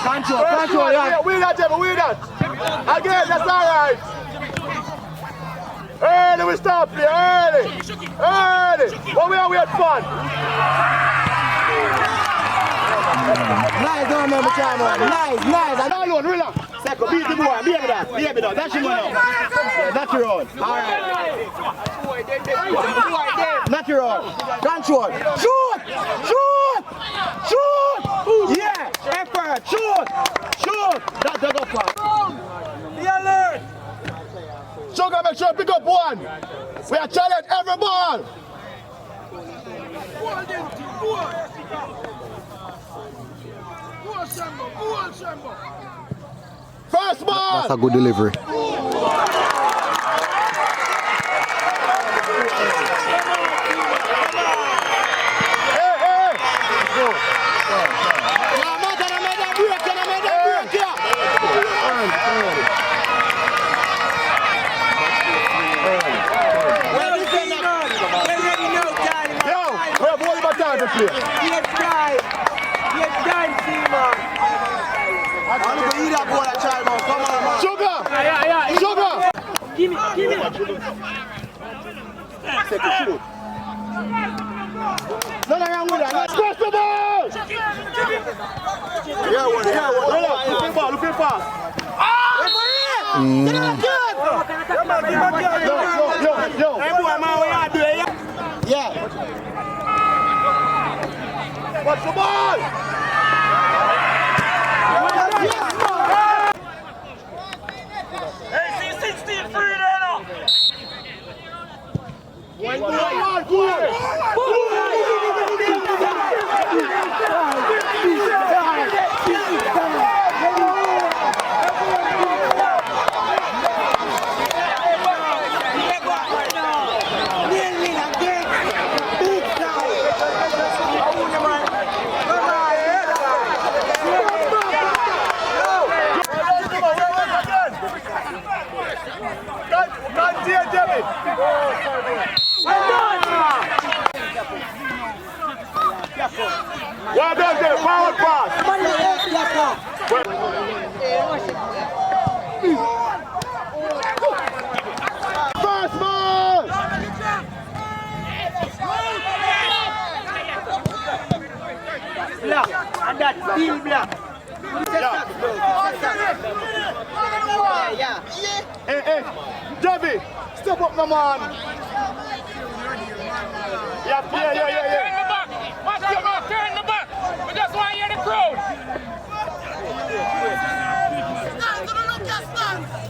Control, yeah. We that, Jimmy, we that. Again, that's all right. Early, we stop here, early. But we had fun. Nice, don't remember Charlemont. Nice. Alone, relax. Second, beat the boy, baby that. That's him now. That's your own. Alright. Not your own. Control. Shoot! Yeah! Effort! Shoot! That's the good part. Be alert! Sugar, make sure you pick up one. We are challenging every ball. First ball. That's a good delivery. Sugar! Give me. Nothing wrong with that. Cross the ball! Yeah, one. Looking fast. Yo. Yeah. Watch the ball! Well done, Jimmy. Forward pass. First ball. Black. And that steel black. Yeah. Hey, Jimmy, step up, my man. Yeah. Turn the back. We just want to hear the crowd.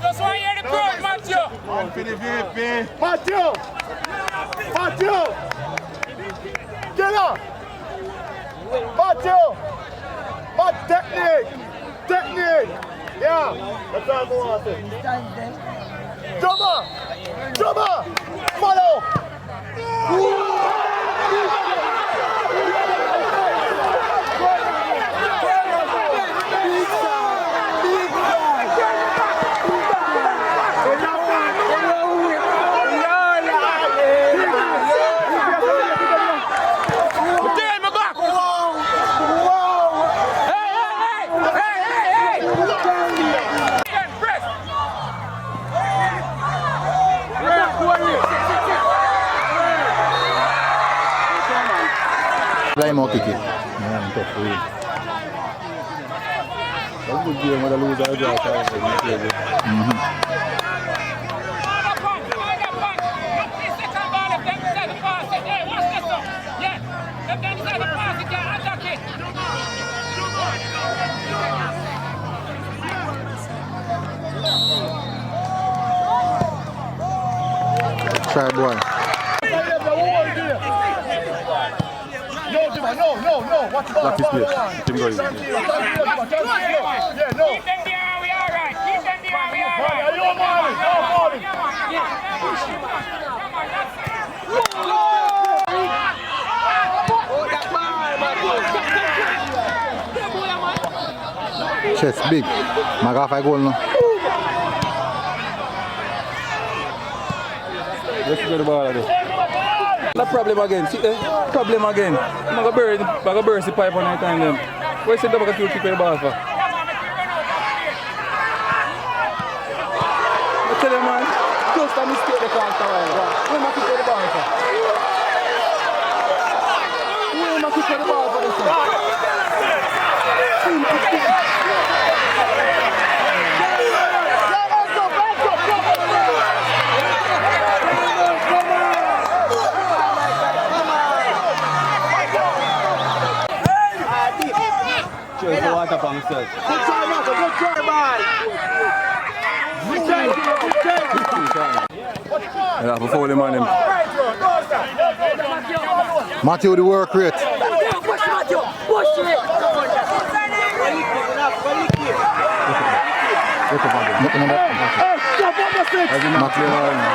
Just want to hear the crowd, Matthew. One for the VP. Matthew. Get up. Matthew. Technique. Yeah. That's all we want. Jumper. Follow. Blame or kick it. Yeah, tough for you. That's a good game with a loser. Try boy. No. Watch the ball. Black is here. Team going. Keep them there, we all right. Keep them there, we all right. Chest big. Maga 5 goal now. Let's go to the ball again. The problem again. See the problem again. I'm going to burst the pipe on that time then. Where's the double kick the ball for? Who am I kicking the ball for? Who am I kicking the ball for this one? Choose the water for himself. Good try, Marco. Good try, boy. Good try, good try. Yeah, before the man him. Matthew, the work rate. Push Matthew. Push it.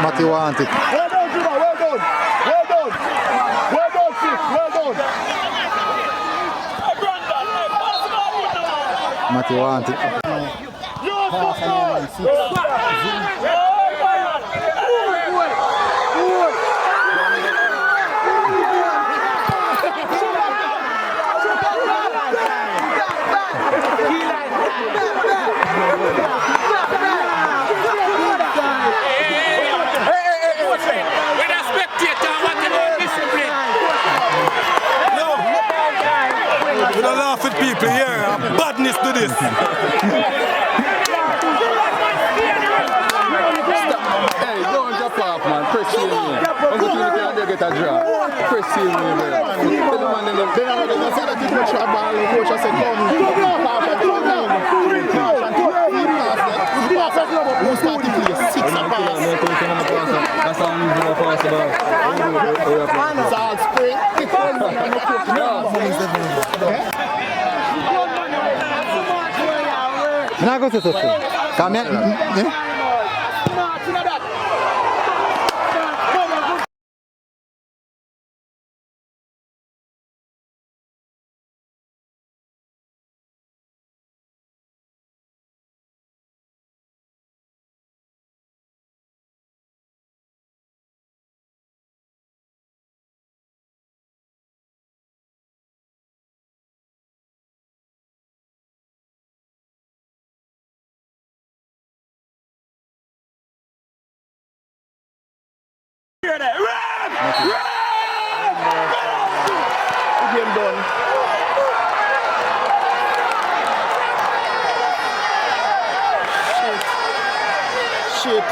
Matthew want it. Well done, Juma. Well done. Well done. Well done, Sis. Well done. Matthew want it. With a spectator, what about discipline? We don't laugh at people here. Badness to this. Hey, don't jump off, man. Press seal me. Uncle Tony can't get a draw. Press seal me, man. Tell the man them. Then I'm going to say that you coach a ball. The coach said, come. Who start to play? 6 a pass. That's how I'm going to pass the ball. Salt Spring. Now go to something. Come here. Game done. Shit.